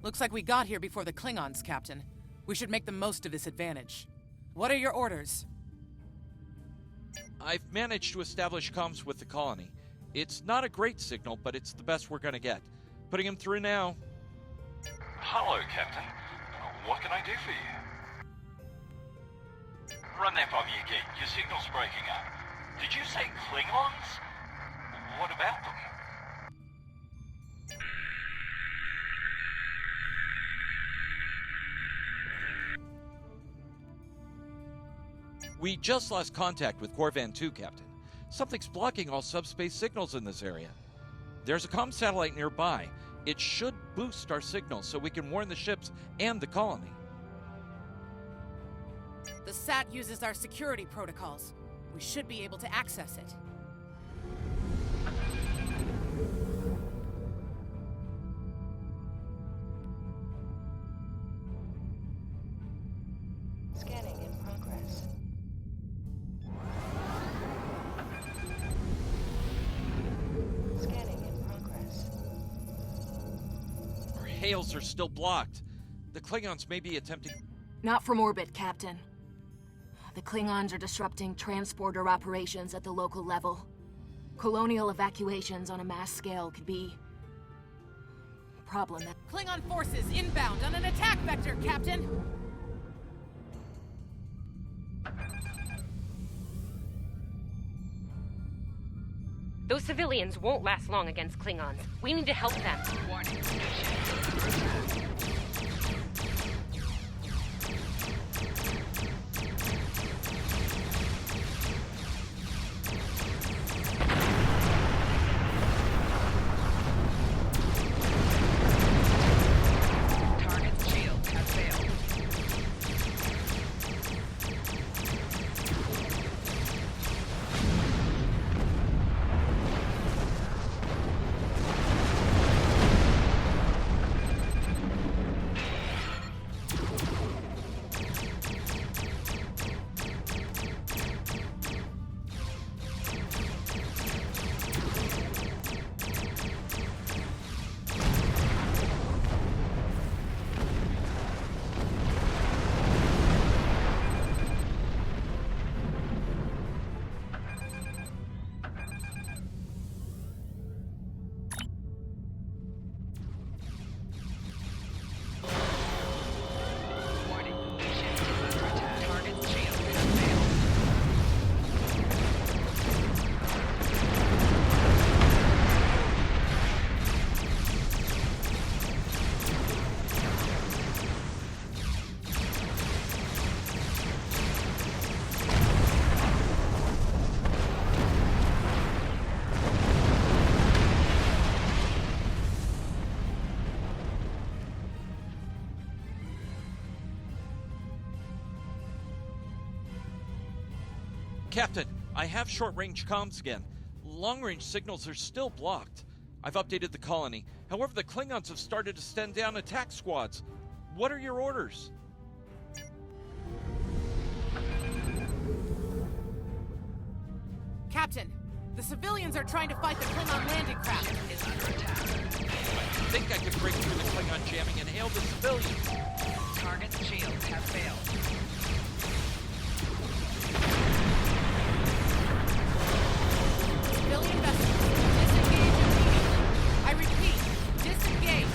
Looks like we got here before the Klingons, Captain. We should make the most of this advantage. What are your orders? I've managed to establish comms with the colony. It's not a great signal, but it's the best we're gonna get. Putting him through now. Hello, Captain. What can I do for you? Run that by me again. Your signal's breaking up. Did you say Klingons? What about them? We just lost contact with Corvan 2, Captain. Something's blocking all subspace signals in this area. There's a comm satellite nearby. It should boost our signal so we can warn the ships and the colony. The SAT uses our security protocols. We should be able to access it. Scanning in progress. Scanning in progress. Our hails are still blocked. The Klingons may be attempting... Not from orbit, Captain. The Klingons are disrupting transporter operations at the local level. Colonial evacuations on a mass scale could be... problematic. Klingon forces inbound on an attack vector, Captain! Those civilians won't last long against Klingons. We need to help them. Warning. Target's shield has failed. Warning. Ship is under attack. Target's shield has failed. Captain, I have short-range comms again. Long-range signals are still blocked. I've updated the colony. However, the Klingons have started to send down attack squads. What are your orders? Captain, the civilians are trying to fight the Klingon landing craft. Ship is under attack. I think I can break through the Klingon jamming and hail the civilians. Target's shield has failed. Civilian vessels, disengage immediately. I repeat, disengage.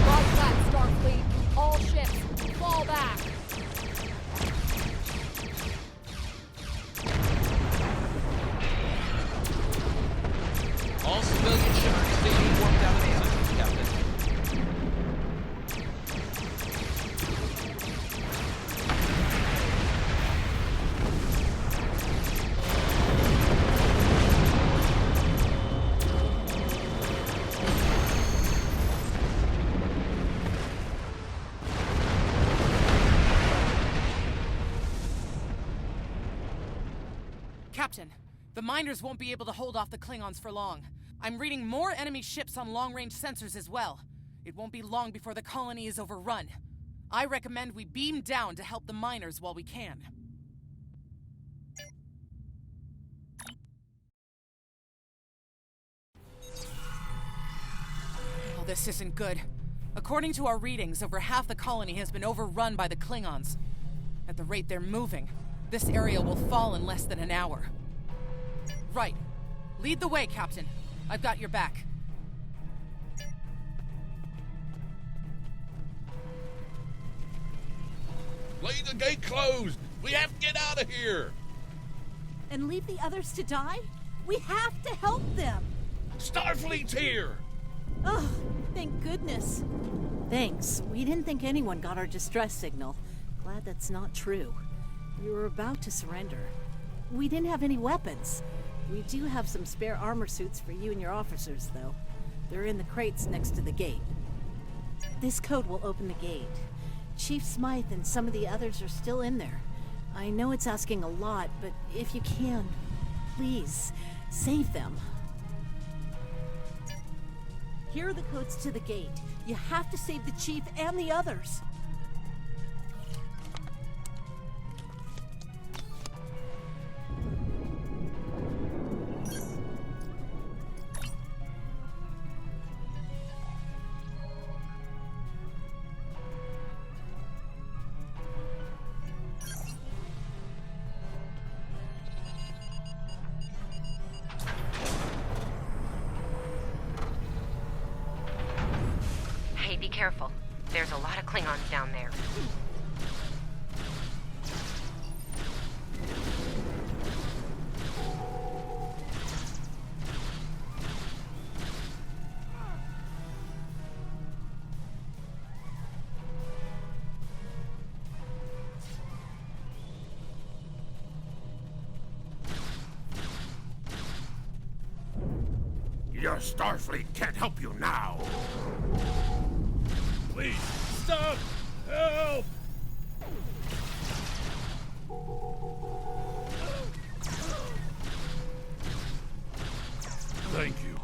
Lie flat, Starfleet. All ships, fall back. All civilian ships stay warped out of position, Captain. Captain, the miners won't be able to hold off the Klingons for long. I'm reading more enemy ships on long-range sensors as well. It won't be long before the colony is overrun. I recommend we beam down to help the miners while we can. this isn't good. According to our readings, over half the colony has been overrun by the Klingons. At the rate they're moving, this area will fall in less than an hour. Right. Lead the way, Captain. I've got your back. Leave the gate closed! We have to get out of here! And leave the others to die? We have to help them! Starfleet's here! Oh, thank goodness. Thanks. We didn't think anyone got our distress signal. Glad that's not true. We were about to surrender. We didn't have any weapons. We do have some spare armor suits for you and your officers, though. They're in the crates next to the gate. This code will open the gate. Chief Smythe and some of the others are still in there. I know it's asking a lot, but if you can, please, save them. Here are the codes to the gate. You have to save the Chief and the others. Hey, be careful. There's a lot of Klingons down there. Your Starfleet can't help you now! Please, stop! Help! Thank you.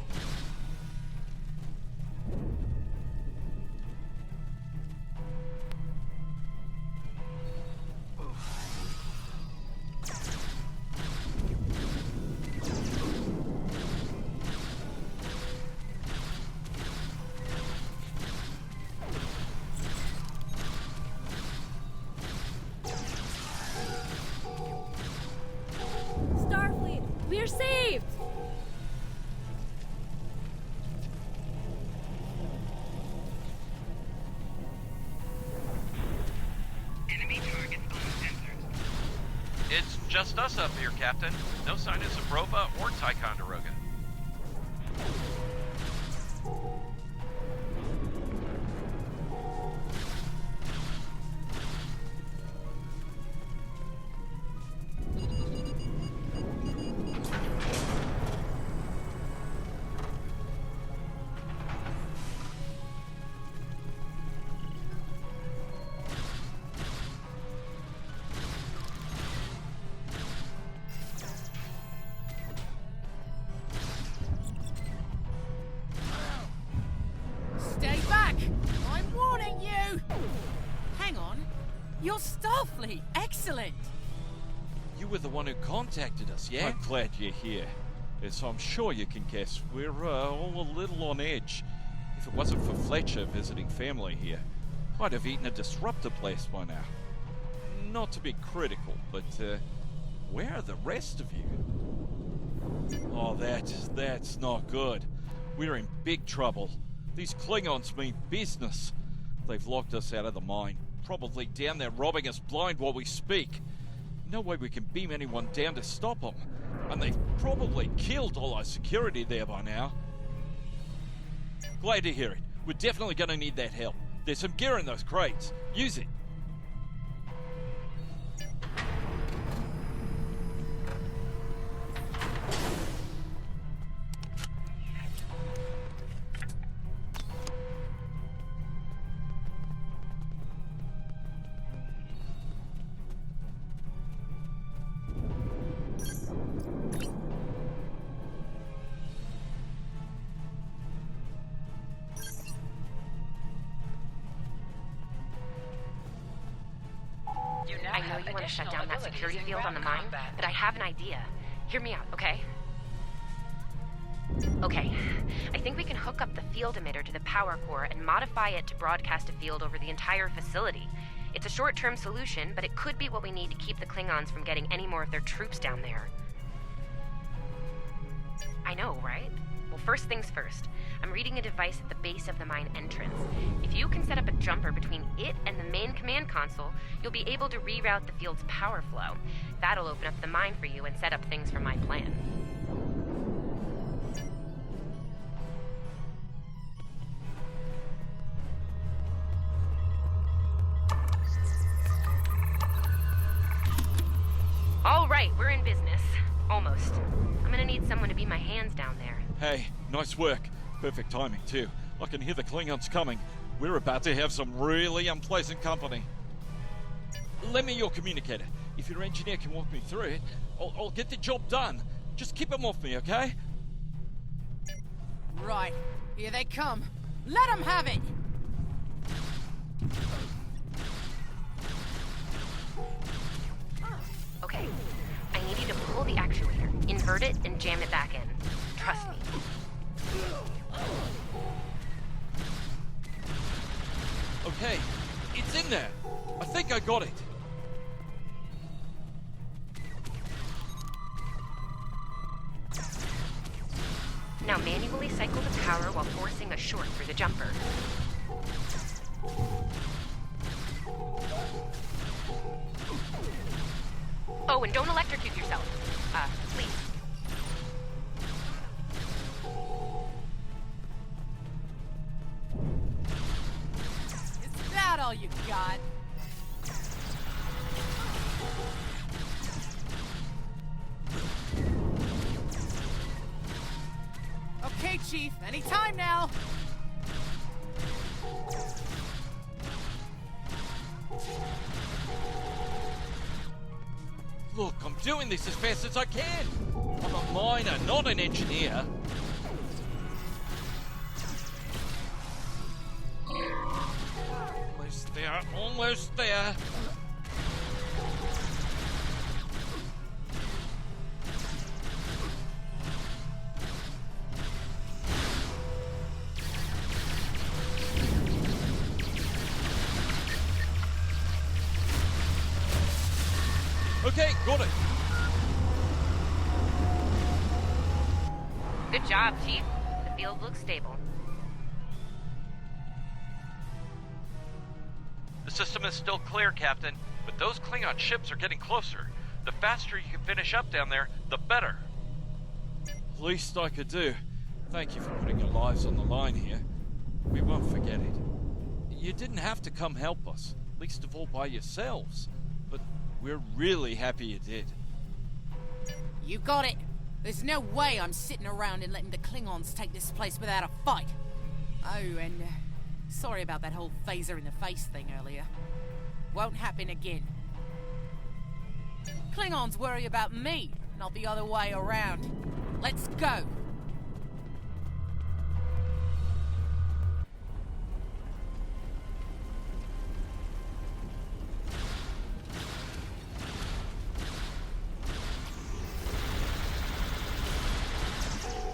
Starfleet, we're saved! Enemy targets on sensors. It's just us up here, Captain. No sign of Zabrova or Ticonderoga. Stay back! I'm warning you! Hang on. You're Starfleet! Excellent! You were the one who contacted us, yeah? I'm glad you're here. As I'm sure you can guess, we're all a little on edge. If it wasn't for Fletcher visiting family here, I'd have eaten a disruptor blast by now. Not to be critical, but where are the rest of you? Oh, that's not good. We're in big trouble. These Klingons mean business. They've locked us out of the mine, probably down there robbing us blind while we speak. No way we can beam anyone down to stop them. And they've probably killed all our security there by now. Glad to hear it. We're definitely going to need that help. There's some gear in those crates. Use it. I know you want to shut down that security field on the mine, but I have an idea. Hear me out, okay? Okay, I think we can hook up the field emitter to the power core and modify it to broadcast a field over the entire facility. It's a short-term solution, but it could be what we need to keep the Klingons from getting any more of their troops down there. I know, right? Well, first things first. I'm reading a device at the base of the mine entrance. If you can set up a jumper between it and the main command console, you'll be able to reroute the field's power flow. That'll open up the mine for you and set up things for my plan. All right, we're in business. Almost. I'm gonna need someone to be my hands down there. Hey, nice work. Perfect timing, too. I can hear the Klingons coming. We're about to have some really unpleasant company. Lend me your communicator. If your engineer can walk me through it, I'll get the job done. Just keep them off me, okay? Right. Here they come. Let them have it! Okay, I need you to pull the actuator, invert it, and jam it back in. Trust me. Okay, it's in there. I think I got it. Now manually cycle the power while forcing a short through the jumper. Oh, and don't electrocute yourself. Please. Is that all you got? Okay, Chief. Anytime now. Look, I'm doing this as fast as I can. I'm a miner, not an engineer. Almost there, almost there. Okay, got it. Good job, Chief. The field looks stable. The system is still clear, Captain, but those Klingon ships are getting closer. The faster you can finish up down there, the better. Least I could do. Thank you for putting your lives on the line here. We won't forget it. You didn't have to come help us, least of all by yourselves. But we're really happy you did. You got it. There's no way I'm sitting around and letting the Klingons take this place without a fight. Oh, and sorry about that whole phaser in the face thing earlier. Won't happen again. Klingons worry about me, not the other way around. Let's go.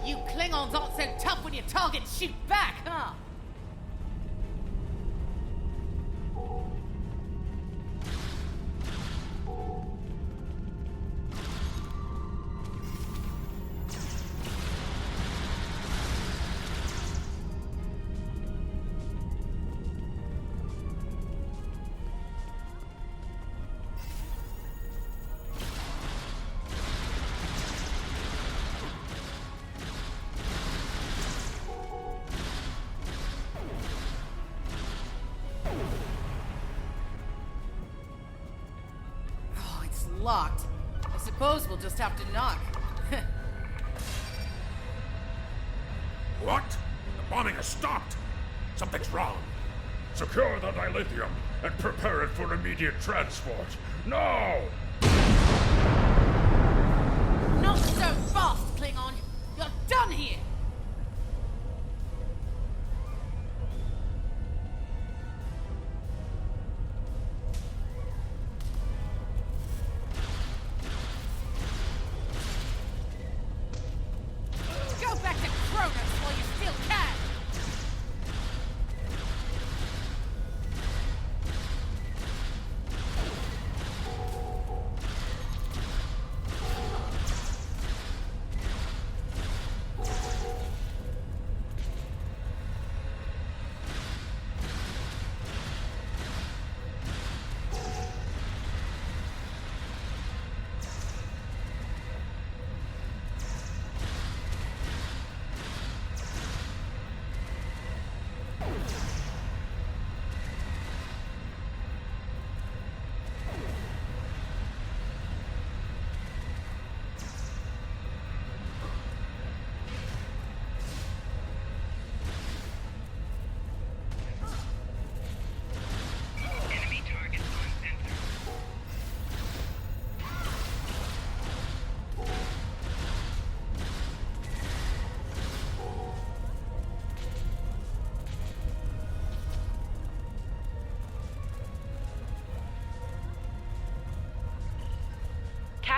You Klingons aren't so tough when your targets shoot back, huh? Locked. I suppose we'll just have to knock. What? The bombing has stopped. Something's wrong. Secure the dilithium and prepare it for immediate transport. Now! Not so fast, Klingon! You're done here! Go back to Krogan!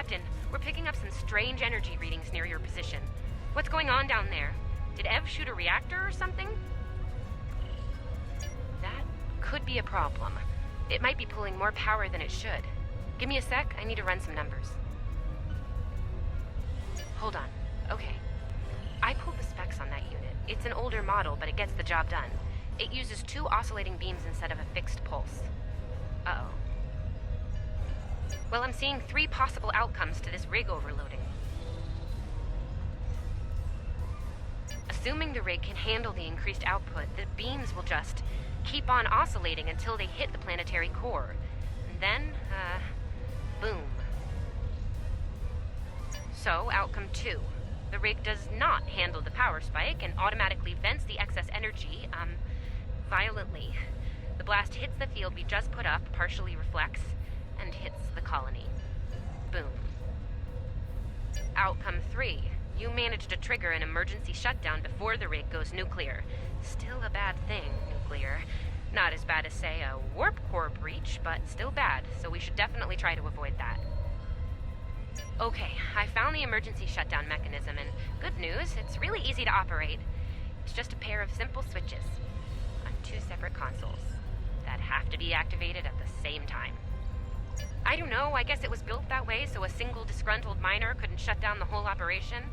Captain, we're picking up some strange energy readings near your position. What's going on down there? Did Ev shoot a reactor or something? That could be a problem. It might be pulling more power than it should. Give me a sec, I need to run some numbers. Hold on. Okay. I pulled the specs on that unit. It's an older model, but it gets the job done. It uses 2 oscillating beams instead of a fixed pulse. Uh-oh. Well, I'm seeing 3 possible outcomes to this rig overloading. Assuming the rig can handle the increased output, the beams will just keep on oscillating until they hit the planetary core. And then, boom. So, outcome 2. The rig does not handle the power spike and automatically vents the excess energy, violently. The blast hits the field we just put up, partially reflects, and hits the colony. Boom. Outcome 3. You managed to trigger an emergency shutdown before the rig goes nuclear. Still a bad thing, nuclear. Not as bad as, say, a warp core breach, but still bad, so we should definitely try to avoid that. Okay, I found the emergency shutdown mechanism, and good news, it's really easy to operate. It's just a pair of simple switches on 2 separate consoles that have to be activated at the same time. I don't know, I guess it was built that way so a single disgruntled miner couldn't shut down the whole operation.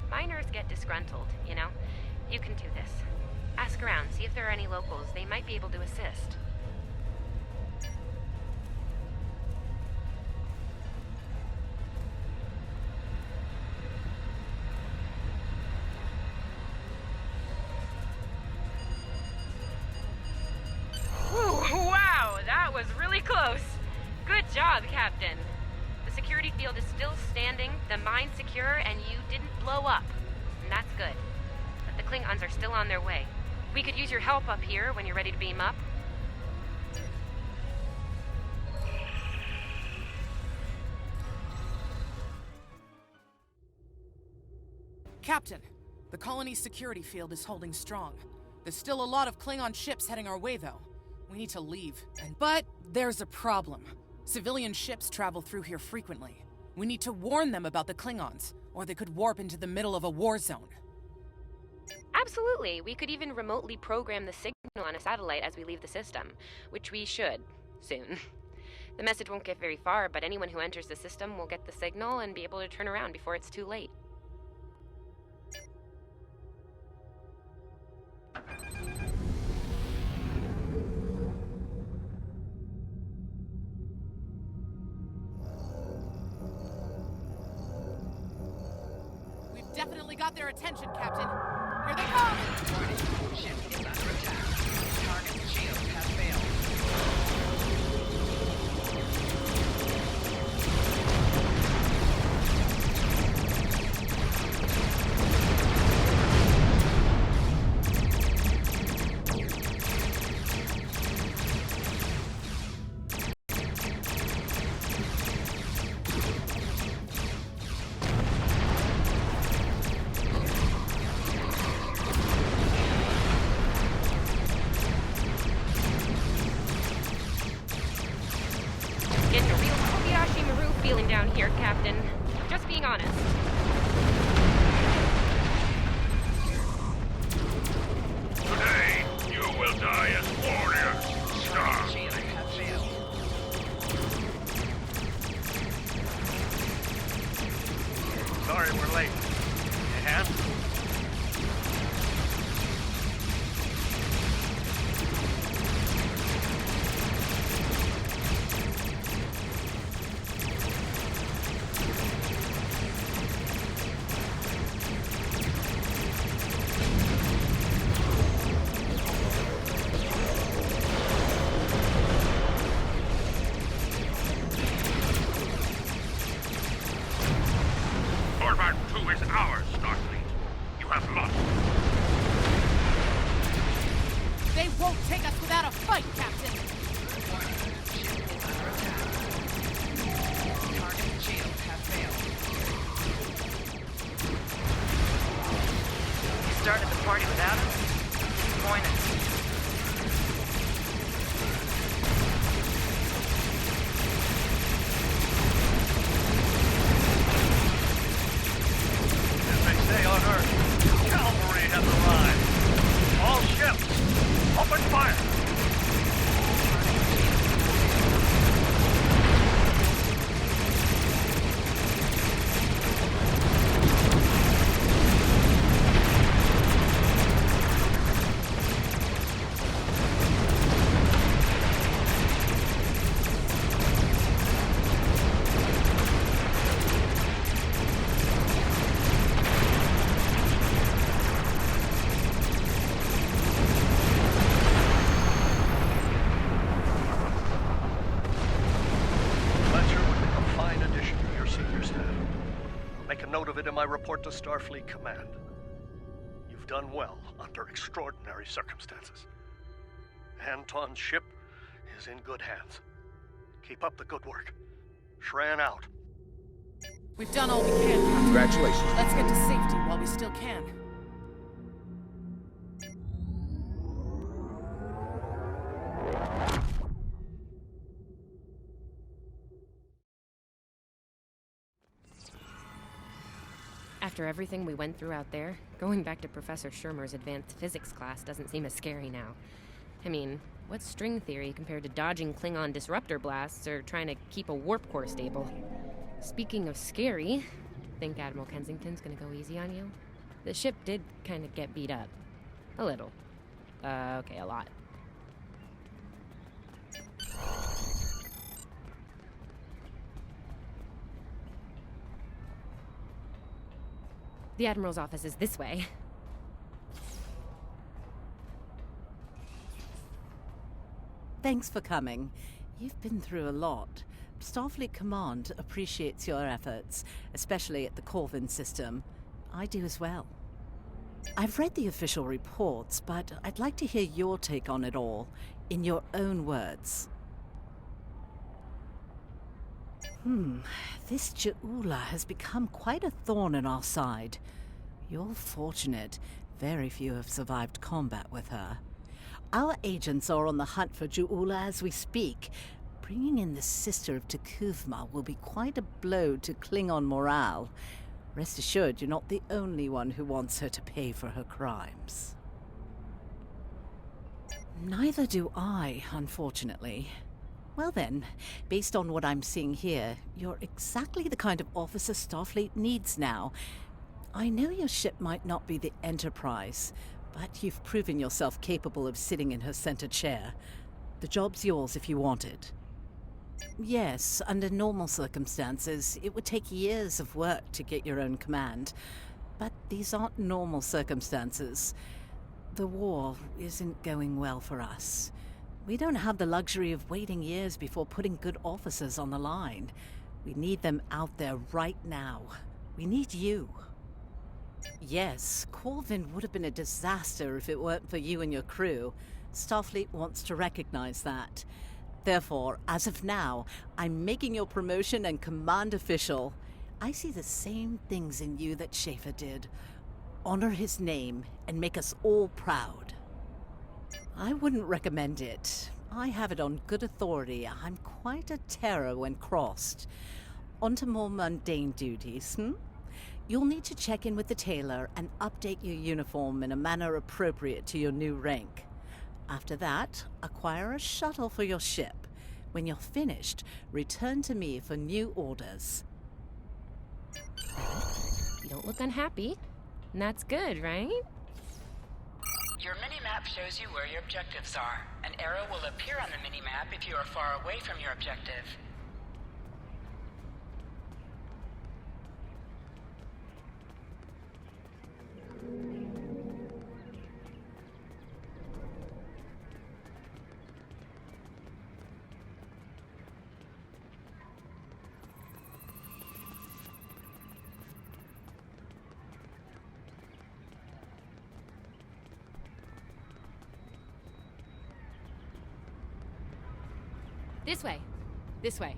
Miners get disgruntled, you know? You can do this. Ask around, see if there are any locals. They might be able to assist. Wow, that was really close. Good job, Captain. The security field is still standing, the mine's secure, and you didn't blow up. And that's good. But the Klingons are still on their way. We could use your help up here when you're ready to beam up. Captain, the colony's security field is holding strong. There's still a lot of Klingon ships heading our way, though. We need to leave. But there's a problem. Civilian ships travel through here frequently. We need to warn them about the Klingons, or they could warp into the middle of a war zone. Absolutely. We could even remotely program the signal on a satellite as we leave the system, which we should, soon. The message won't get very far, but anyone who enters the system will get the signal and be able to turn around before it's too late. We've definitely got their attention, Captain. Here they come! Warning. Ship is under attack. Target's shield has failed. Getting a real Kobayashi Maru feeling down here, Captain. Just being honest. Today, you will die as warriors. Star. Shield has failed. Sorry we're late. Yeah? Corvan 2 is ours, Starfleet. You have lost. They won't take us without a fight, Captain! Warning. Ship is under attack. Target's shield has failed. You started the party without us? Disappointed. it in my report to Starfleet Command. You've done well under extraordinary circumstances. Anton's ship is in good hands. Keep up the good work. Shran out. We've done all we can, Captain. Congratulations. Let's get to safety while we still can. After everything we went through out there, going back to Professor Shermer's advanced physics class doesn't seem as scary now. I mean, what's string theory compared to dodging Klingon disruptor blasts or trying to keep a warp core stable? Speaking of scary, think Admiral Kensington's gonna go easy on you? The ship did kind of get beat up. A little. Okay, a lot. The Admiral's office is this way. Thanks for coming. You've been through a lot. Starfleet Command appreciates your efforts, especially at the Corvin system. I do as well. I've read the official reports, but I'd like to hear your take on it all, in your own words. This Ju'ula has become quite a thorn in our side. You're fortunate. Very few have survived combat with her. Our agents are on the hunt for Ju'ula as we speak. Bringing in the sister of T'Kuvma will be quite a blow to Klingon morale. Rest assured, you're not the only one who wants her to pay for her crimes. Neither do I, unfortunately. Well then, based on what I'm seeing here, you're exactly the kind of officer Starfleet needs now. I know your ship might not be the Enterprise, but you've proven yourself capable of sitting in her center chair. The job's yours if you want it. Yes, under normal circumstances, it would take years of work to get your own command. But these aren't normal circumstances. The war isn't going well for us. We don't have the luxury of waiting years before putting good officers on the line. We need them out there right now. We need you. Yes, Corvin would have been a disaster if it weren't for you and your crew. Starfleet wants to recognize that. Therefore, as of now, I'm making your promotion and command official. I see the same things in you that Schaefer did. Honor his name and make us all proud. I wouldn't recommend it. I have it on good authority. I'm quite a terror when crossed. On to more mundane duties, You'll need to check in with the tailor and update your uniform in a manner appropriate to your new rank. After that, acquire a shuttle for your ship. When you're finished, return to me for new orders. You don't look unhappy. And that's good, right? Your mini-map shows you where your objectives are. An arrow will appear on the mini-map if you are far away from your objective. This way. This way.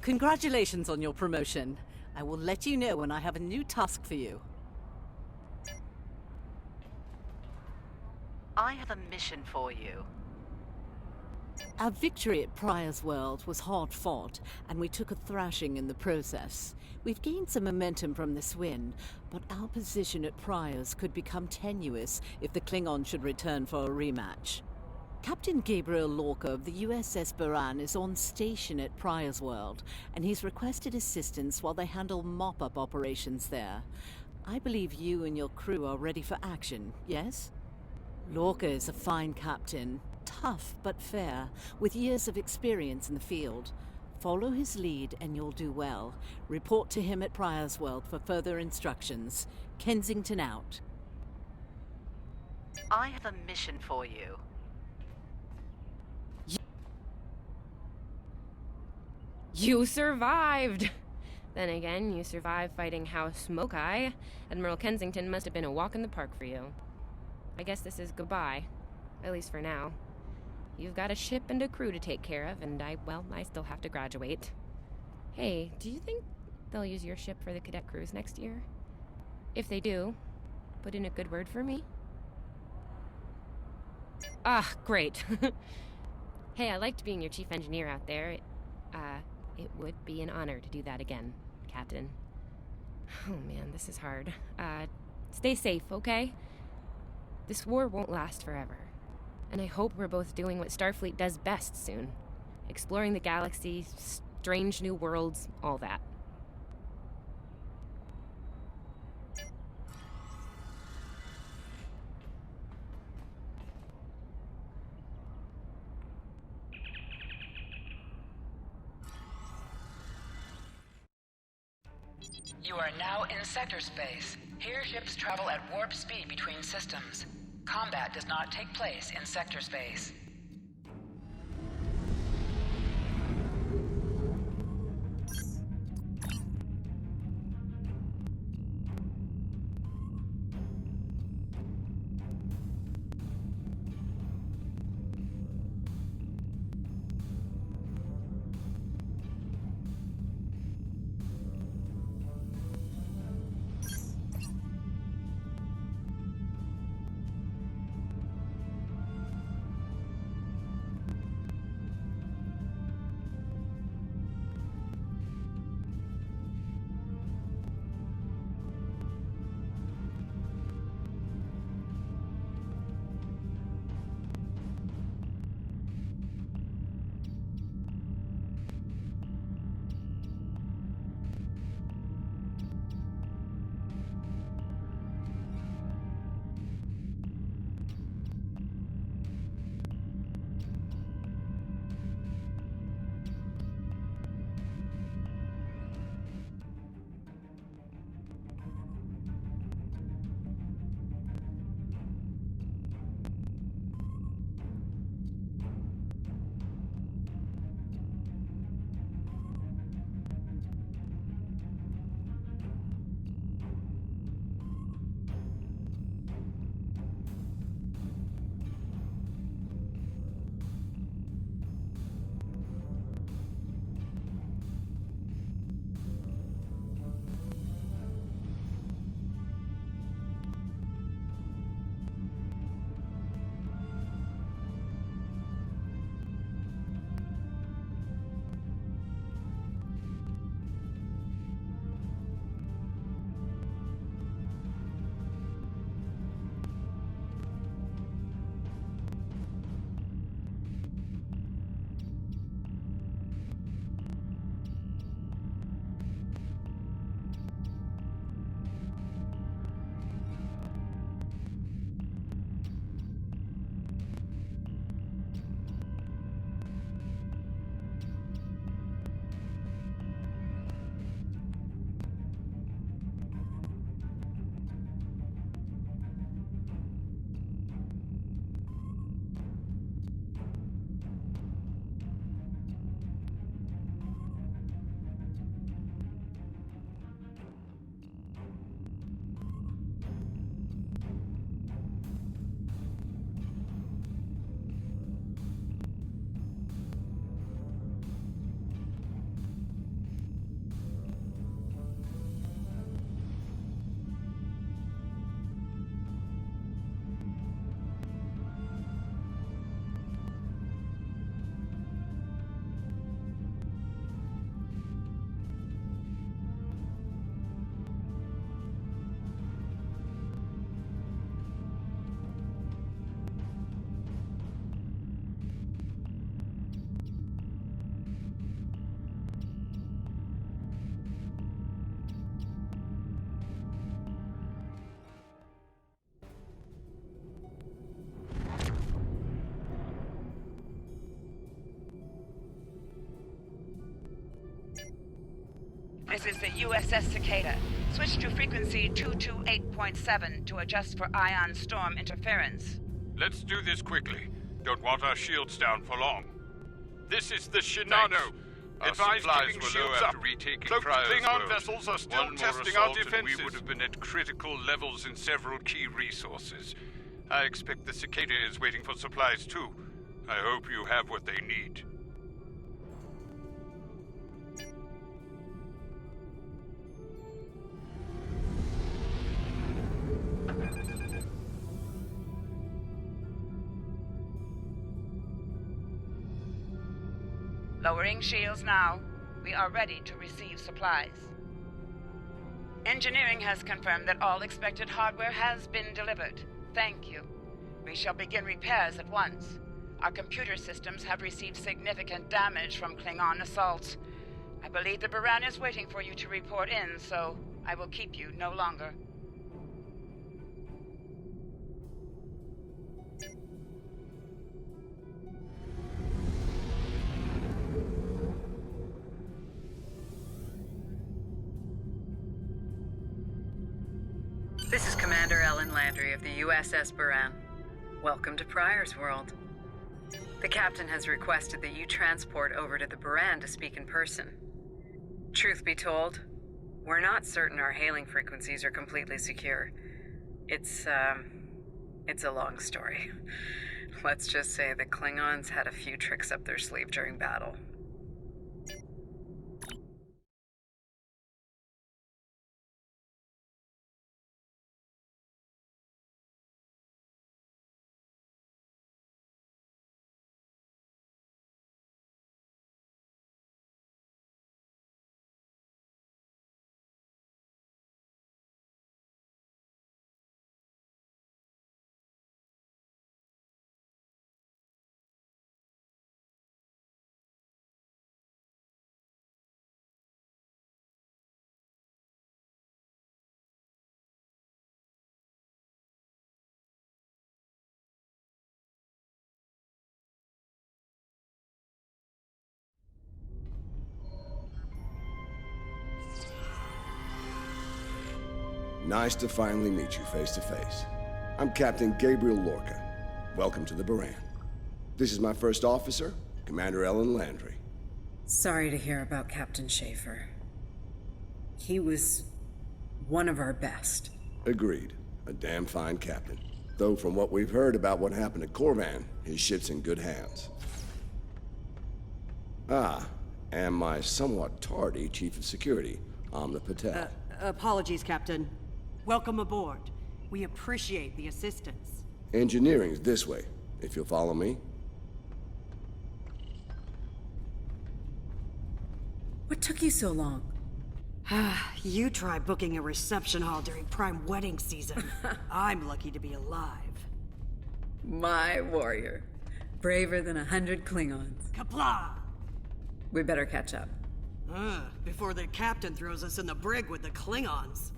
Congratulations on your promotion. I will let you know when I have a new task for you. I have a mission for you. Our victory at Pryor's World was hard fought, and we took a thrashing in the process. We've gained some momentum from this win, but our position at Pryor's could become tenuous if the Klingon should return for a rematch. Captain Gabriel Lorca of the USS Baran is on station at Pryor's World, and he's requested assistance while they handle mop-up operations there. I believe you and your crew are ready for action, yes? Lorca is a fine captain, tough but fair, with years of experience in the field. Follow his lead and you'll do well. Report to him at Pryor's World for further instructions. Kensington out. I have a mission for you. You survived! Then again, you survived fighting House Smoke-Eye. Admiral Kensington must have been a walk in the park for you. I guess this is goodbye. At least for now. You've got a ship and a crew to take care of, and I still have to graduate. Hey, do you think they'll use your ship for the cadet cruise next year? If they do, put in a good word for me. Ah, great. Hey, I liked being your chief engineer out there. It would be an honor to do that again, Captain. Oh man, this is hard. Stay safe, okay? This war won't last forever. And I hope we're both doing what Starfleet does best soon. Exploring the galaxy, strange new worlds, all that. You are now in sector space. Here ships travel at warp speed between systems. Combat does not take place in sector space. This is the USS Cicada. Switch to frequency 228.7 to adjust for ion storm interference. Let's do this quickly. Don't want our shields down for long. This is the Shinano. Advise keeping shields up. Cloaked Klingon vessels are still testing our defenses. We would have been at critical levels in several key resources. I expect the Cicada is waiting for supplies too. I hope you have what they need. Lowering shields now. We are ready to receive supplies. Engineering has confirmed that all expected hardware has been delivered. Thank you. We shall begin repairs at once. Our computer systems have received significant damage from Klingon assaults. I believe the Baran is waiting for you to report in, so I will keep you no longer. This is Commander Ellen Landry of the USS Baran. Welcome to Pryor's World. The captain has requested that you transport over to the Baran to speak in person. Truth be told, we're not certain our hailing frequencies are completely secure. It's a long story. Let's just say the Klingons had a few tricks up their sleeve during battle. Nice to finally meet you face to face. I'm Captain Gabriel Lorca. Welcome to the Baran. This is my first officer, Commander Ellen Landry. Sorry to hear about Captain Schaefer. He was one of our best. Agreed. A damn fine captain. Though from what we've heard about what happened at Korvan, his ship's in good hands. Ah, and my somewhat tardy Chief of Security, Amna Patel. Apologies, Captain. Welcome aboard. We appreciate the assistance. Engineering's this way, if you'll follow me. What took you so long? You try booking a reception hall during prime wedding season. I'm lucky to be alive. My warrior. Braver than 100 Klingons. Kapla! We better catch up. Before the captain throws us in the brig with the Klingons.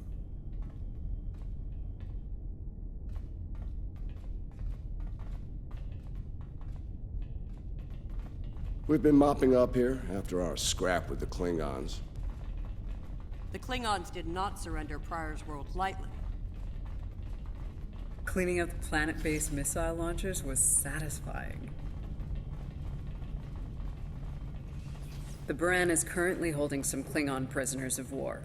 We've been mopping up here after our scrap with the Klingons. The Klingons did not surrender Pryor's World lightly. Cleaning up the planet-based missile launchers was satisfying. The Baran is currently holding some Klingon prisoners of war.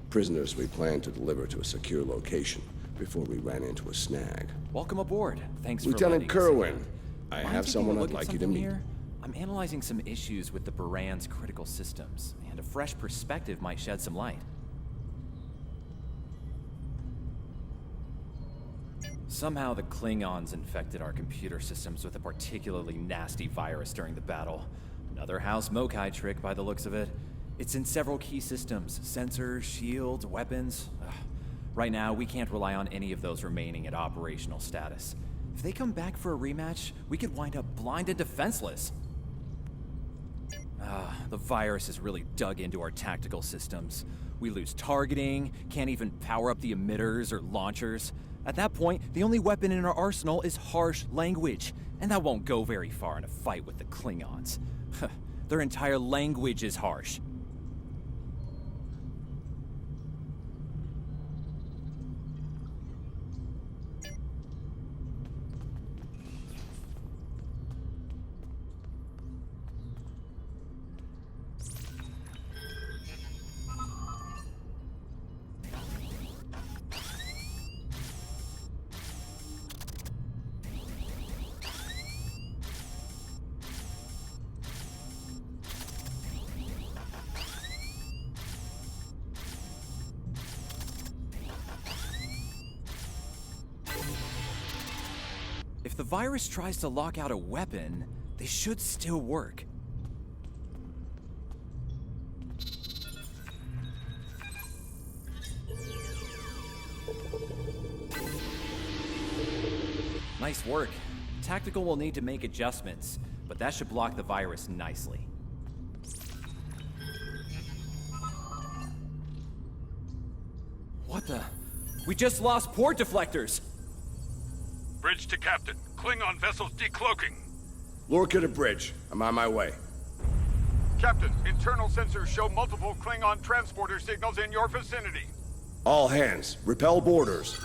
Prisoners we plan to deliver to a secure location before we ran into a snag. Welcome aboard. Thanks Lieutenant for Kerwin, I Mind have taking someone a I'd look at like you to something meet. here? I'm analyzing some issues with the Baran's critical systems, and a fresh perspective might shed some light. Somehow the Klingons infected our computer systems with a particularly nasty virus during the battle. Another House Mokai trick by the looks of it. It's in several key systems, sensors, shields, weapons. Right now, we can't rely on any of those remaining at operational status. If they come back for a rematch, we could wind up blind and defenseless. The virus has really dug into our tactical systems. We lose targeting, can't even power up the emitters or launchers. At that point, the only weapon in our arsenal is harsh language, and that won't go very far in a fight with the Klingons. Their entire language is harsh. If the virus tries to lock out a weapon, they should still work. Nice work. Tactical will need to make adjustments, but that should block the virus nicely. What the? We just lost port deflectors! Bridge to Captain. Klingon vessels decloaking. Lorca to bridge. I'm on my way. Captain, internal sensors show multiple Klingon transporter signals in your vicinity. All hands, repel boarders.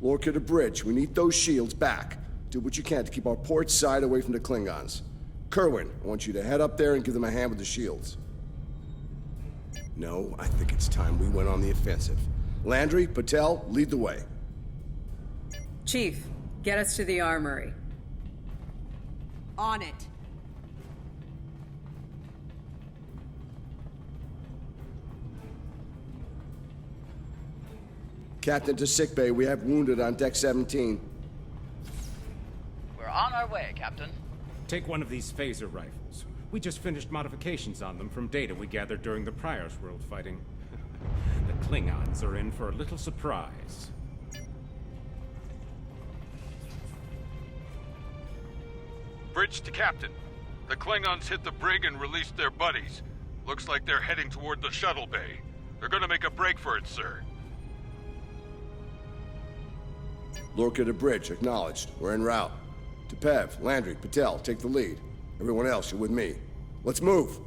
Lorca to bridge. We need those shields back. Do what you can to keep our port side away from the Klingons. Kerwin, I want you to head up there and give them a hand with the shields. No, I think it's time we went on the offensive. Landry, Patel, lead the way. Chief, get us to the armory. On it. Captain to sickbay. We have wounded on deck 17. We're on our way, Captain. Take one of these phaser rifles. We just finished modifications on them from data we gathered during the Prior's World fighting. The Klingons are in for a little surprise. Bridge to Captain. The Klingons hit the brig and released their buddies. Looks like they're heading toward the shuttle bay. They're gonna make a break for it, sir. Lorca to bridge, acknowledged. We're en route. Tepev, Landry, Patel, take the lead. Everyone else, you're with me. Let's move!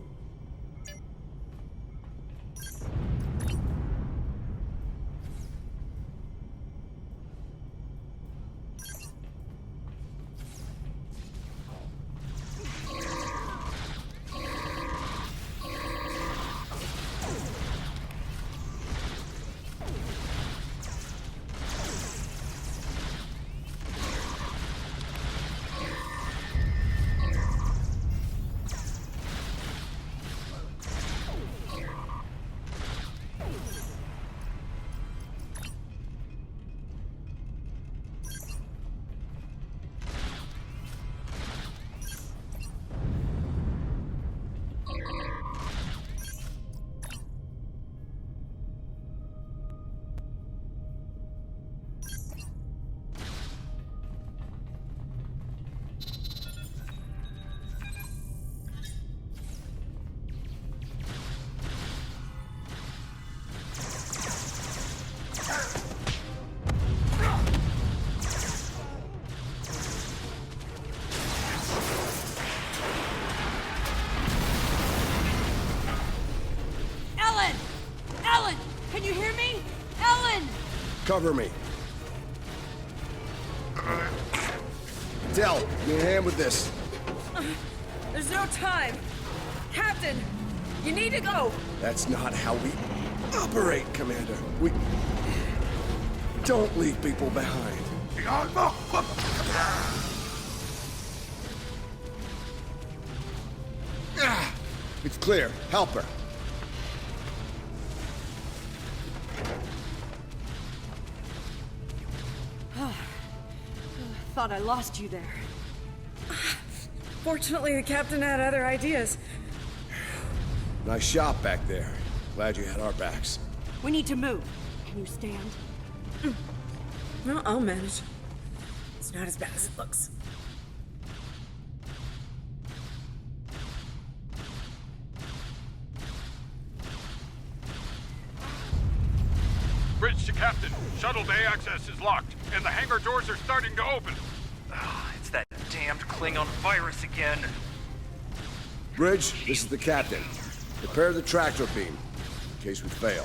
Cover me. Del, give me a hand with this. There's no time. Captain, you need to go. That's not how we operate, Commander. We don't leave people behind. It's clear. Help her. Thought I lost you there. Fortunately, the captain had other ideas. Nice shot back there. Glad you had our backs. We need to move. Can you stand? Well, I'll manage. It's not as bad as it looks. Bridge to Captain. Shuttle bay access is locked, and the hangar doors are starting to open. It's that damned Klingon virus again. Bridge, this is the captain. Prepare the tractor beam, in case we fail.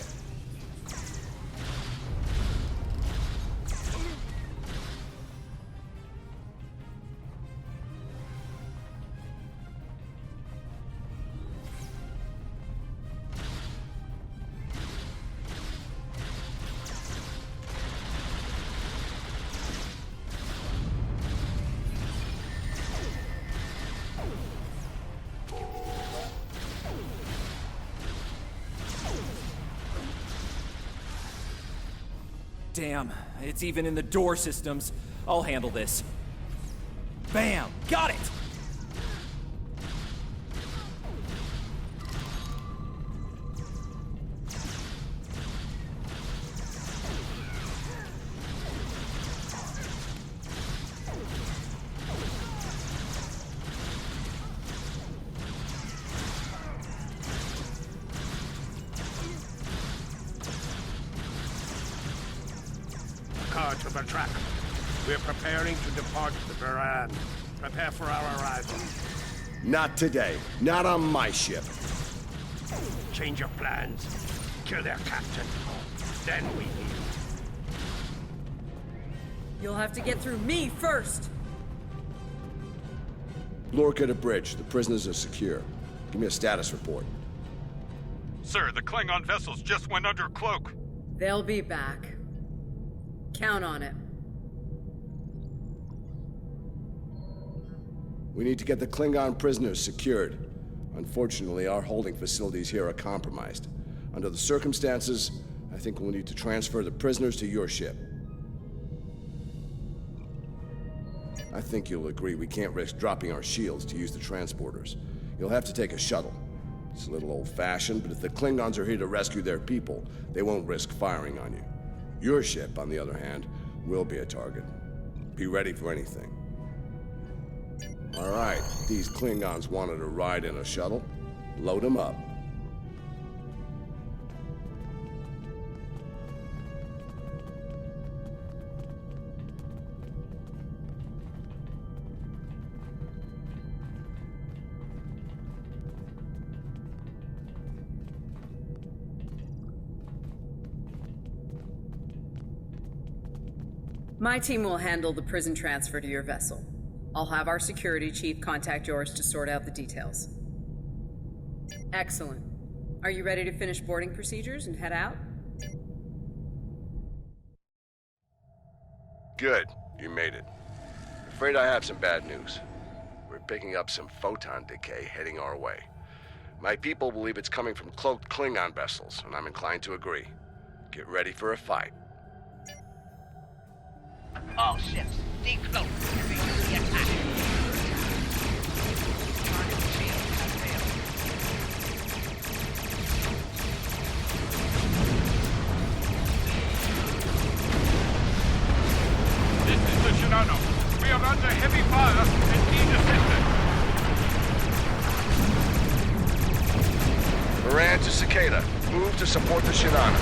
Damn, it's even in the door systems. I'll handle this. Bam! Got it! To the track. We're preparing to depart the Baran. Prepare for our arrival. Not today. Not on my ship. Change your plans. Kill their captain. Then we leave. You'll have to get through me first. Lorca to bridge. The prisoners are secure. Give me a status report. Sir, the Klingon vessels just went under cloak. They'll be back. Count on it. We need to get the Klingon prisoners secured. Unfortunately, our holding facilities here are compromised. Under the circumstances, I think we'll need to transfer the prisoners to your ship. I think you'll agree we can't risk dropping our shields to use the transporters. You'll have to take a shuttle. It's a little old-fashioned, but if the Klingons are here to rescue their people, they won't risk firing on you. Your ship, on the other hand, will be a target. Be ready for anything. All right, these Klingons wanted a ride in a shuttle. Load them up. My team will handle the prison transfer to your vessel. I'll have our security chief contact yours to sort out the details. Excellent. Are you ready to finish boarding procedures and head out? Good. You made it. Afraid I have some bad news. We're picking up some photon decay heading our way. My people believe it's coming from cloaked Klingon vessels, and I'm inclined to agree. Get ready for a fight. All ships, decloak. Reduce the attack. Target shield has failed. This is the Shinano. We are under heavy fire and need assistance. Baran to Cicada. Move to support the Shinano.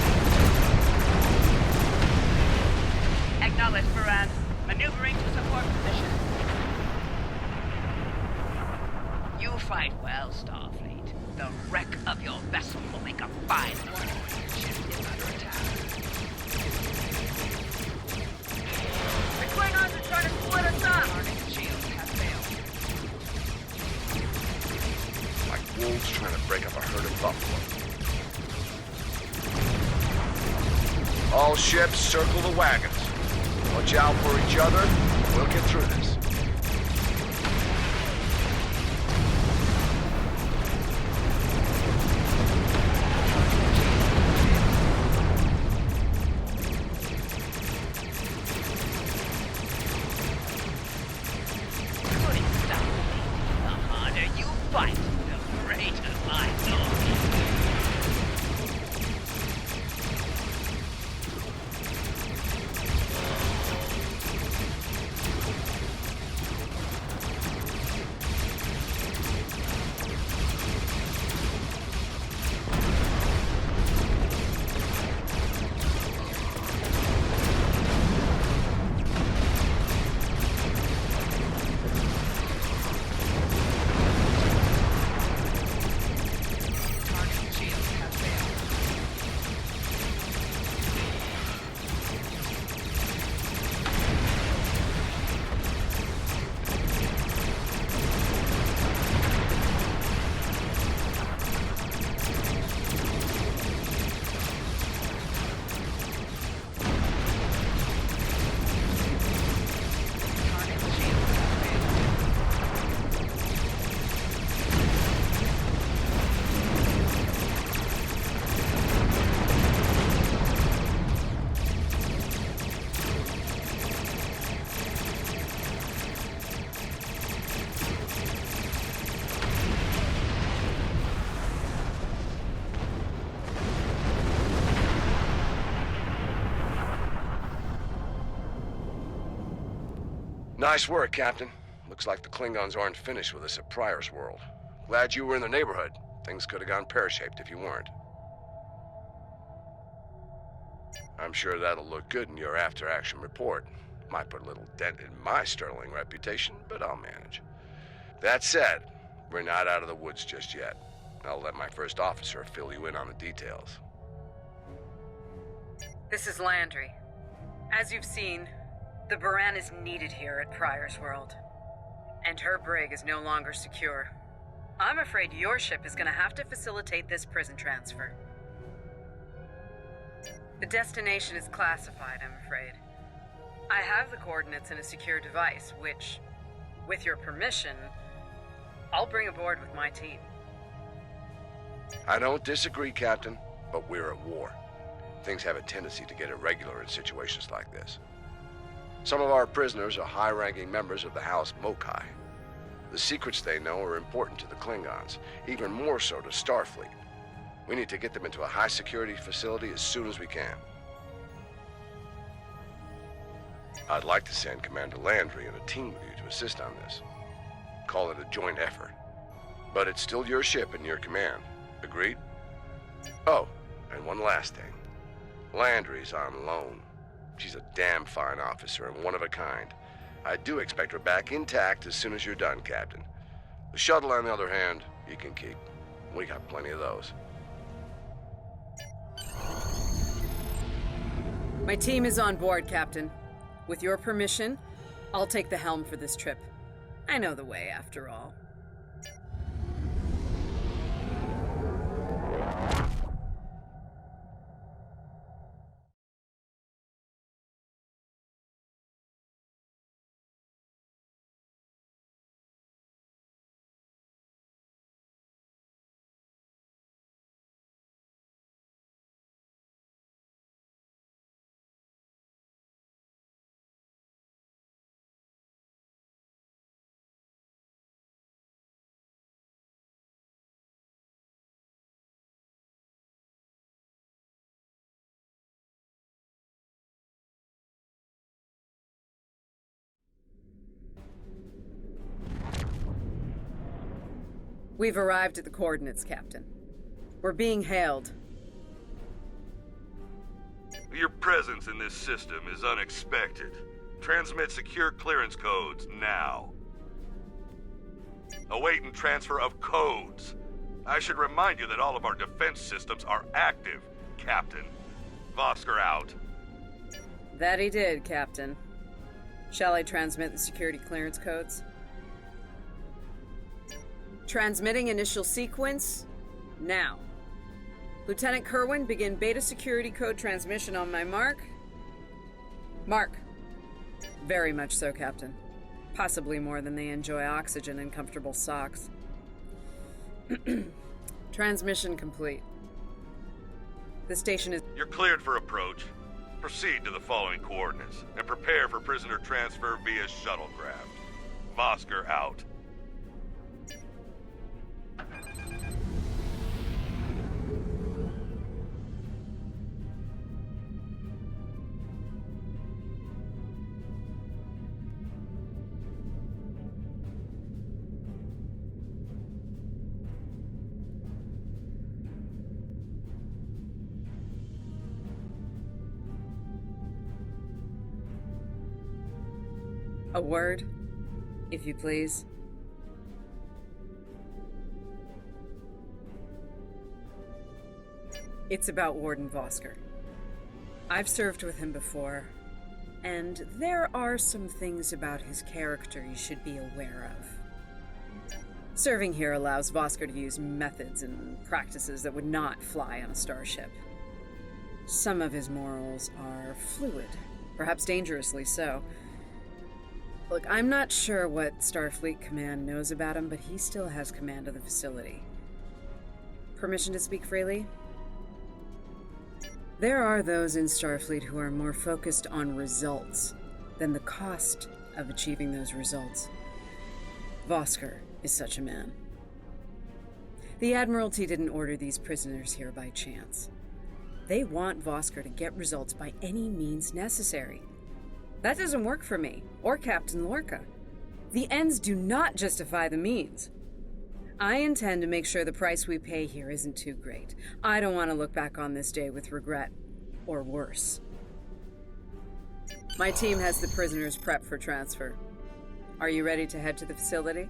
Acknowledge, Baran. Maneuvering to support position. You fight well, Starfleet. The wreck of your vessel will make a fine warning when your ship is under attack. The Klingons are trying to split us up! Target shields have failed. Like wolves trying to break up a herd of buffalo. All ships, circle the wagons. Watch out for each other. We'll get through this. traitor, my lord. Nice work, Captain. Looks like the Klingons aren't finished with us at Pryor's World. Glad you were in the neighborhood. Things could have gone pear-shaped if you weren't. I'm sure that'll look good in your after-action report. Might put a little dent in my sterling reputation, but I'll manage. That said, we're not out of the woods just yet. I'll let my first officer fill you in on the details. This is Landry. As you've seen, the Baran is needed here at Pryor's World. And her brig is no longer secure. I'm afraid your ship is gonna have to facilitate this prison transfer. The destination is classified, I'm afraid. I have the coordinates in a secure device, which, with your permission, I'll bring aboard with my team. I don't disagree, Captain, but we're at war. Things have a tendency to get irregular in situations like this. Some of our prisoners are high-ranking members of the House Mokai. The secrets they know are important to the Klingons, even more so to Starfleet. We need to get them into a high-security facility as soon as we can. I'd like to send Commander Landry and a team with you to assist on this. Call it a joint effort. But it's still your ship and your command. Agreed? Oh, and one last thing. Landry's on loan. She's a damn fine officer and one of a kind. I do expect her back intact as soon as you're done, Captain. The shuttle, on the other hand, you can keep. We got plenty of those. My team is on board, Captain. With your permission, I'll take the helm for this trip. I know the way, after all. We've arrived at the coordinates, Captain. We're being hailed. Your presence in this system is unexpected. Transmit secure clearance codes now. Awaiting transfer of codes. I should remind you that all of our defense systems are active, Captain. Vosker out. That he did, Captain. Shall I transmit the security clearance codes? Transmitting initial sequence, now. Lieutenant Kerwin, begin beta security code transmission on my mark. Mark. Very much so, Captain. Possibly more than they enjoy oxygen and comfortable socks. Transmission complete. The station is... You're cleared for approach. Proceed to the following coordinates, and prepare for prisoner transfer via shuttlecraft. Vosker out. A word, if you please. It's about Warden Vosker. I've served with him before, and there are some things about his character you should be aware of. Serving here allows Vosker to use methods and practices that would not fly on a starship. Some of his morals are fluid, perhaps dangerously so. Look, I'm not sure what Starfleet Command knows about him, but he still has command of the facility. Permission to speak freely? There are those in Starfleet who are more focused on results than the cost of achieving those results. Vosker is such a man. The Admiralty didn't order these prisoners here by chance. They want Vosker to get results by any means necessary. That doesn't work for me, or Captain Lorca. The ends do not justify the means. I intend to make sure the price we pay here isn't too great. I don't want to look back on this day with regret, or worse. My team has the prisoners prepped for transfer. Are you ready to head to the facility?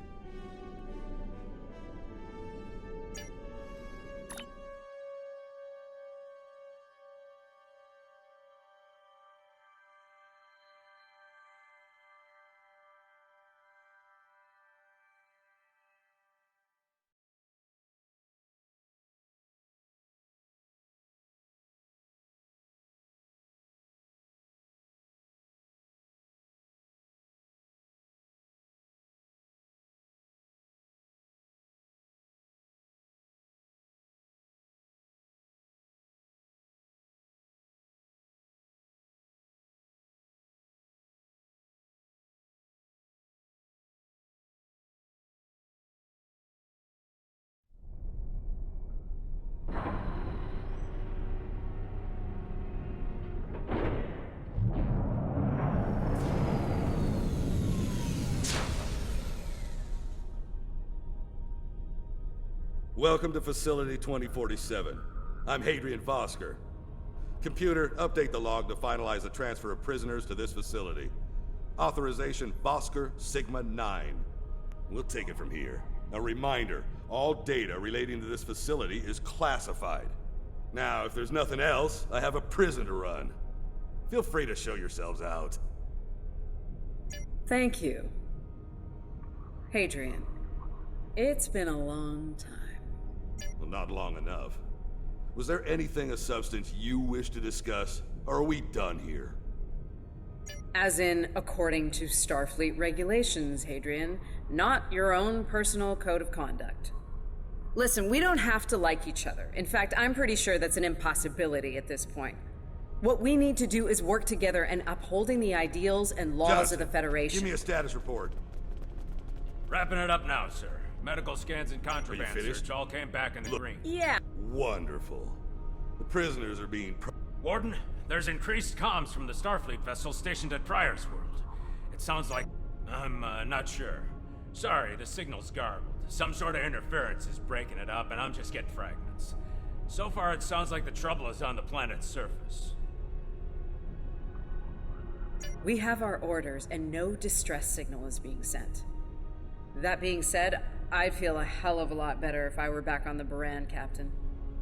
Welcome to Facility 2047. I'm Hadrian Vosker. Computer, update the log to finalize the transfer of prisoners to this facility. Authorization Vosker Sigma 9. We'll take it from here. A reminder, all data relating to this facility is classified. Now, if there's nothing else, I have a prison to run. Feel free to show yourselves out. Thank you. Hadrian, it's been a long time. Well, not long enough. Was there anything of substance you wish to discuss, or are we done here? As in, according to Starfleet regulations, Hadrian, not your own personal code of conduct. Listen, we don't have to like each other. In fact, I'm pretty sure that's an impossibility at this point. What we need to do is work together in upholding the ideals and laws Johnson, of the Federation. Give me a status report. Wrapping it up now, sir. Medical scans and contraband search all came back in the green. Yeah. Wonderful. The prisoners are being... Warden, there's increased comms from the Starfleet vessel stationed at Pryor's World. It sounds like... I'm not sure. Sorry, the signal's garbled. Some sort of interference is breaking it up, and I'm just getting fragments. So far, it sounds like the trouble is on the planet's surface. We have our orders, and no distress signal is being sent. That being said, I'd feel a hell of a lot better if I were back on the Baran, Captain.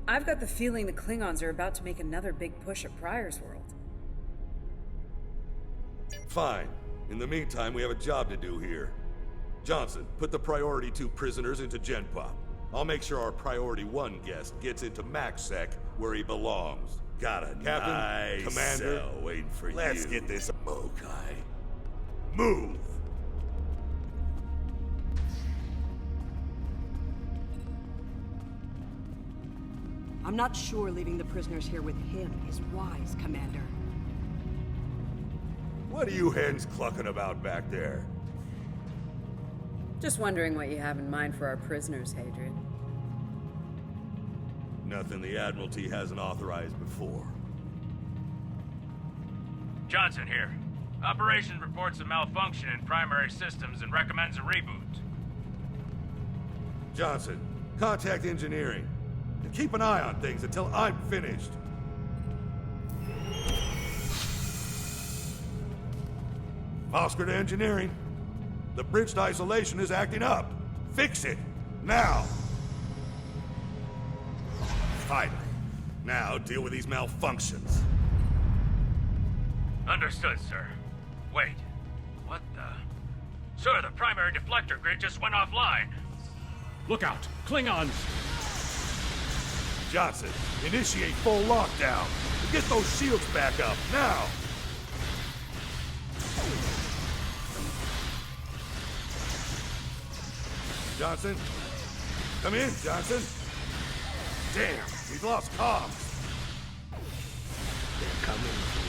I've got the feeling the Klingons are about to make another big push at Pryor's World. Fine. In the meantime, we have a job to do here. Johnson, put the Priority 2 prisoners into GenPop. I'll make sure our Priority 1 guest gets into MaxSec where he belongs. Got it, Captain? Nice Commander? waiting for you. Let's get this Mokai. Move! I'm not sure leaving the prisoners here with him is wise, Commander. What are you hens clucking about back there? Just wondering what you have in mind for our prisoners, Hadrian. Nothing the Admiralty hasn't authorized before. Johnson here. Operation reports a malfunction in primary systems and recommends a reboot. Johnson, contact engineering. And keep an eye on things until I'm finished. Oscar to engineering. The bridge to isolation is acting up. Fix it, now! Finally. Now deal with these malfunctions. Understood, sir. Wait. What the... Sir, the primary deflector grid just went offline. Look out! Klingons! Johnson, initiate full lockdown. Get those shields back up, now! Johnson? Come in, Johnson. Damn, he's lost comms. They're coming for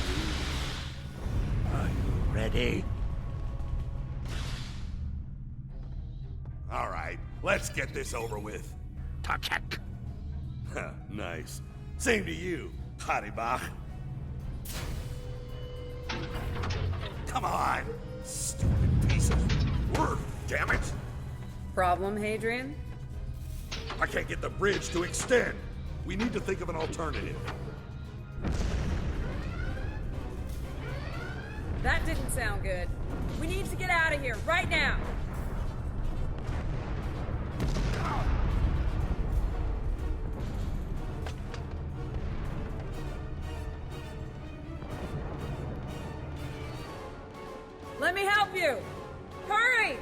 you. Are you ready? All right, let's get this over with. Tarchek. Nice. Same to you, Haribach. Come on, stupid piece of work, damn it! Problem, Hadrian? I can't get the bridge to extend. We need to think of an alternative. That didn't sound good. We need to get out of here, right now! Let me help you! Hurry!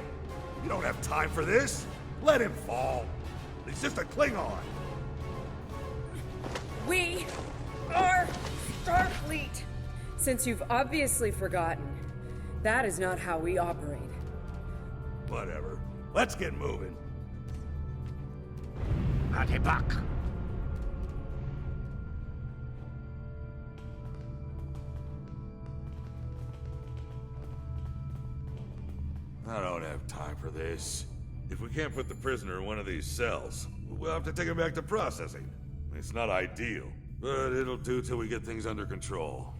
You don't have time for this. Let him fall. He's just a Klingon. We are Starfleet. Since you've obviously forgotten, that is not how we operate. Whatever. Let's get moving. Haribach. I don't have time for this. If we can't put the prisoner in one of these cells, we'll have to take him back to processing. It's not ideal, but it'll do till we get things under control.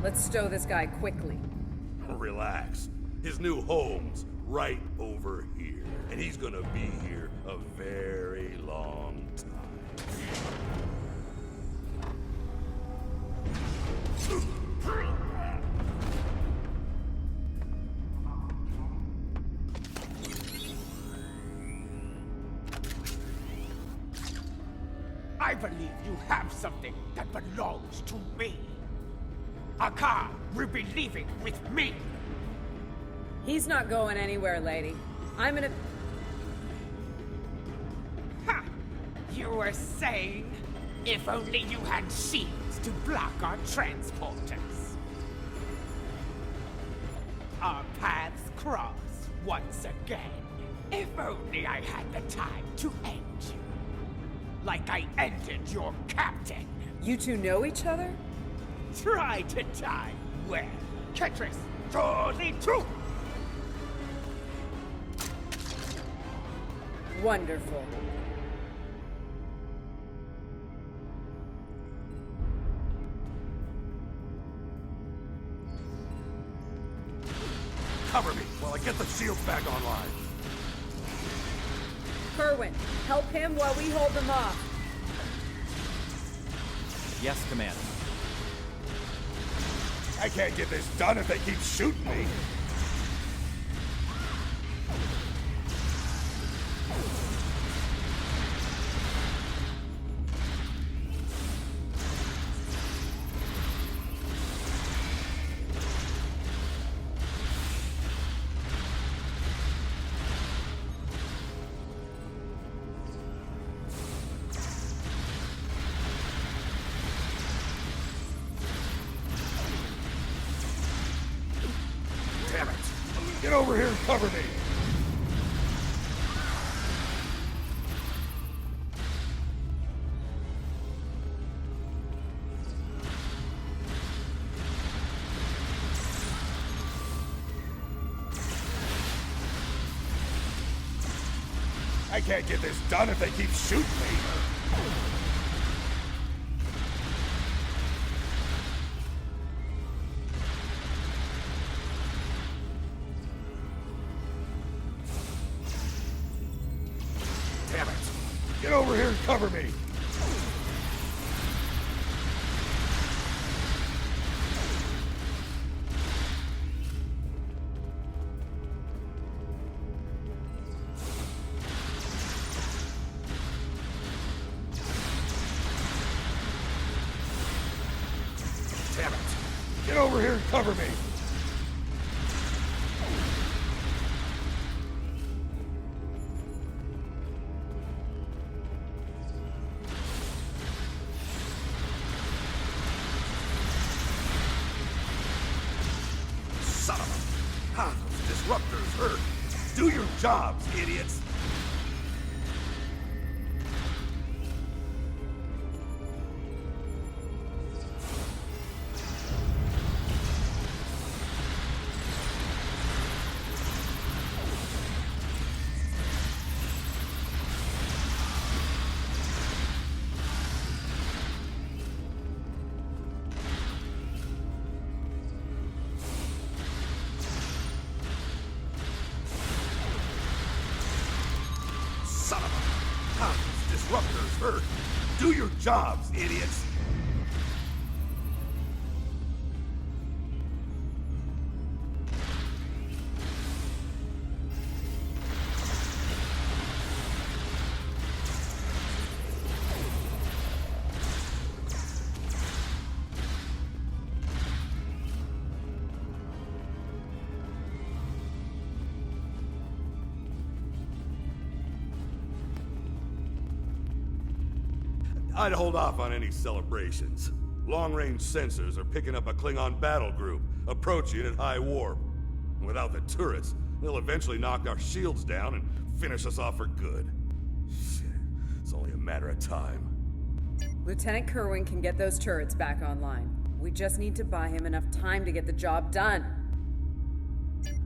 Let's stow this guy quickly. Relax. His new home's right over here. And he's gonna be here a very long time. I believe you have something that belongs to me. Akar will be leaving with me. He's not going anywhere, lady. I'm gonna... Ha! You were saying, if only you had shields to block our transporters. Our paths cross once again. If only I had the time to end you. Like I ended your captain. You two know each other? Try to die well. Ketris, surely true. Wonderful. Cover me while I get the shields back online. Kerwin, help him while we hold them off. Yes, Commander. I can't get this done if they keep shooting me. Get over here and cover me! I can't get this done if they keep shooting me. Damn it. Get over here and cover me. Damn it. Get over here and cover me. Son of a... Ah, those disruptors hurt. Do your jobs, idiots. Son of a... Ah, those disruptors hurt. Do your jobs, idiots. I'd hold off on any celebrations. Long-range sensors are picking up a Klingon battle group, approaching at high warp. Without the turrets, they'll eventually knock our shields down and finish us off for good. Shit, it's only a matter of time. Lieutenant Kerwin can get those turrets back online. We just need to buy him enough time to get the job done.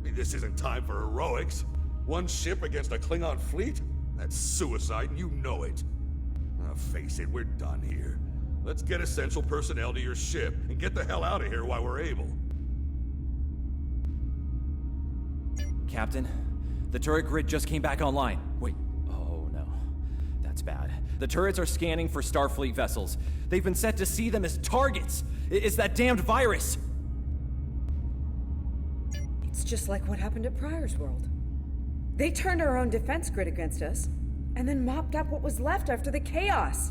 This isn't time for heroics. One ship against a Klingon fleet? That's suicide, and you know it. Face it, we're done here. Let's get essential personnel to your ship and get the hell out of here while we're able. Captain, the turret grid just came back online. Wait, oh no. That's bad. The turrets are scanning for Starfleet vessels. They've been set to see them as targets. It's that damned virus. It's just like what happened at Pryor's World. They turned our own defense grid against us, and then mopped up what was left after the chaos.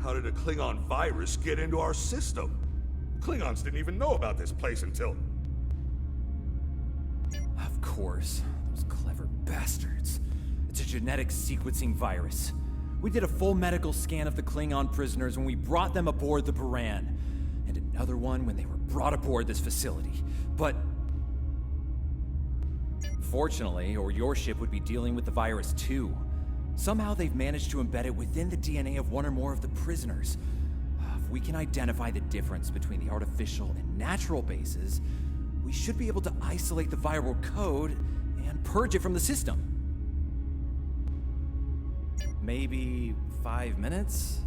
How did a Klingon virus get into our system? Klingons didn't even know about this place until... Of course. Those clever bastards. It's a genetic sequencing virus. We did a full medical scan of the Klingon prisoners when we brought them aboard the Buran, and another one when they were brought aboard this facility. But fortunately, or your ship would be dealing with the virus too. Somehow they've managed to embed it within the DNA of one or more of the prisoners. If we can identify the difference between the artificial and natural bases, we should be able to isolate the viral code and purge it from the system. Maybe 5 minutes?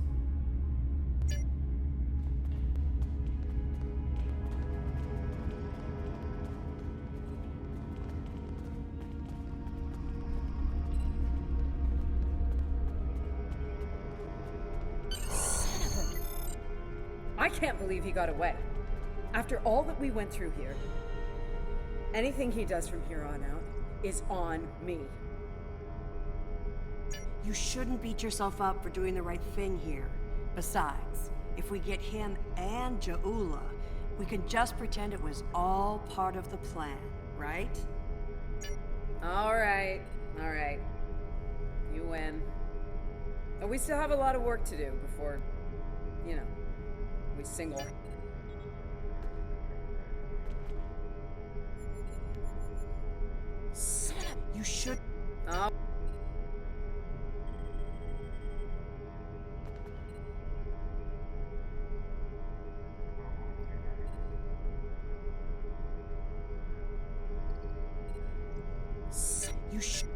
I can't believe he got away. After all that we went through here, anything he does from here on out is on me. You shouldn't beat yourself up for doing the right thing here. Besides, if we get him and Ja'ula, we can just pretend it was all part of the plan, right? All right. You win. But we still have a lot of work to do before, we single... You should. Oh. You should.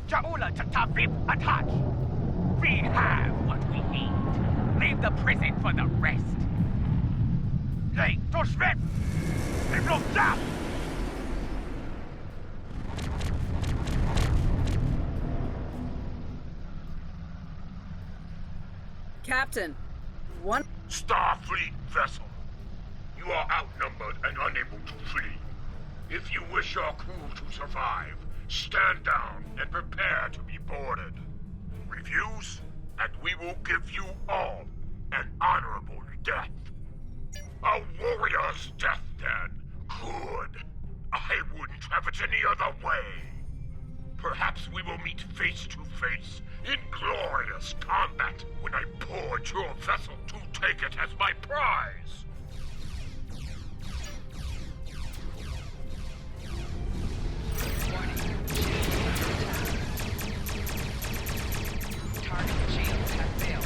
Ja'ula Tatavip Atach! We have what we need. Leave the prison for the rest. Hey, Toshvet! Look down! Captain, one Starfleet vessel. You are outnumbered and unable to flee. If you wish your crew to survive, stand down and prepare to be boarded. Refuse, and we will give you all an honorable death. A warrior's death, then. Good. I wouldn't have it any other way. Perhaps we will meet face to face in glorious combat when I board your vessel to take it as my prize. Target shields have failed.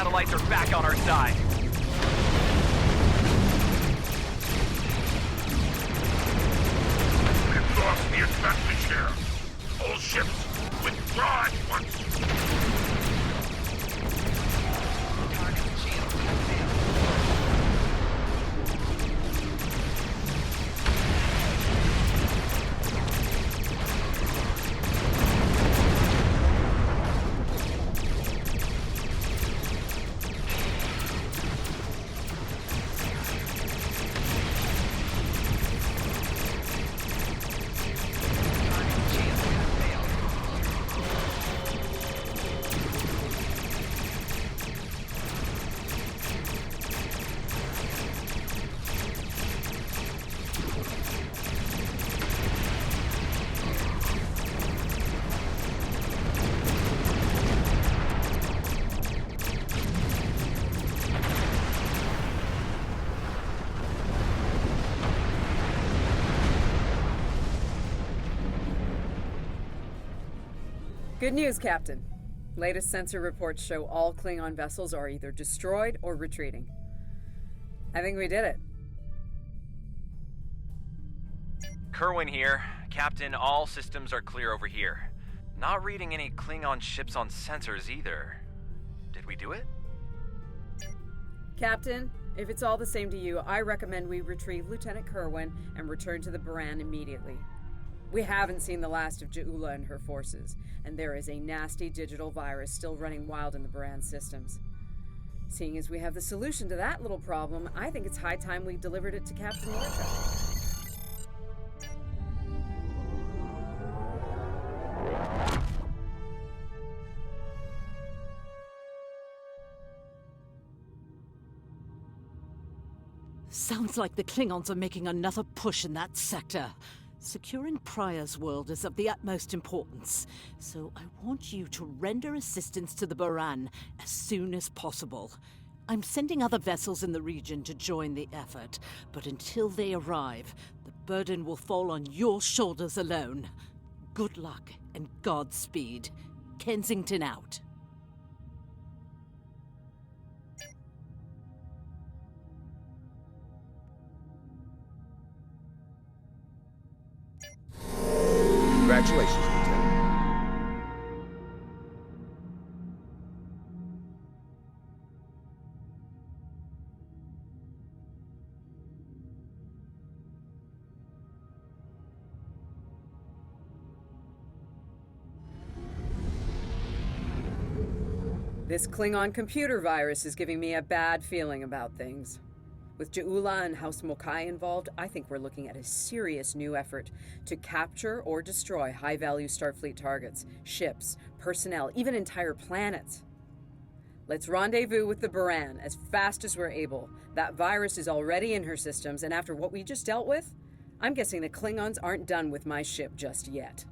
satellites are back on our side. We've lost the advantage here. All ships, withdraw at once. Target shields have failed. Good news, Captain. Latest sensor reports show all Klingon vessels are either destroyed or retreating. I think we did it. Kerwin here. Captain, all systems are clear over here. Not reading any Klingon ships on sensors either. Did we do it? Captain, if it's all the same to you, I recommend we retrieve Lieutenant Kerwin and return to the Baran immediately. We haven't seen the last of Ja'ula and her forces, and there is a nasty digital virus still running wild in the Baran systems. Seeing as we have the solution to that little problem, I think it's high time we delivered it to Captain Lorca. Sounds like the Klingons are making another push in that sector. Securing Prior's world is of the utmost importance, so I want you to render assistance to the Baran as soon as possible. I'm sending other vessels in the region to join the effort, but until they arrive, the burden will fall on your shoulders alone. Good luck and Godspeed. Kensington out. Congratulations, Lieutenant. This Klingon computer virus is giving me a bad feeling about things. With Ja'ula and House Mokai involved, I think we're looking at a serious new effort to capture or destroy high-value Starfleet targets, ships, personnel, even entire planets. Let's rendezvous with the Baran as fast as we're able. That virus is already in her systems, and after what we just dealt with, I'm guessing the Klingons aren't done with my ship just yet.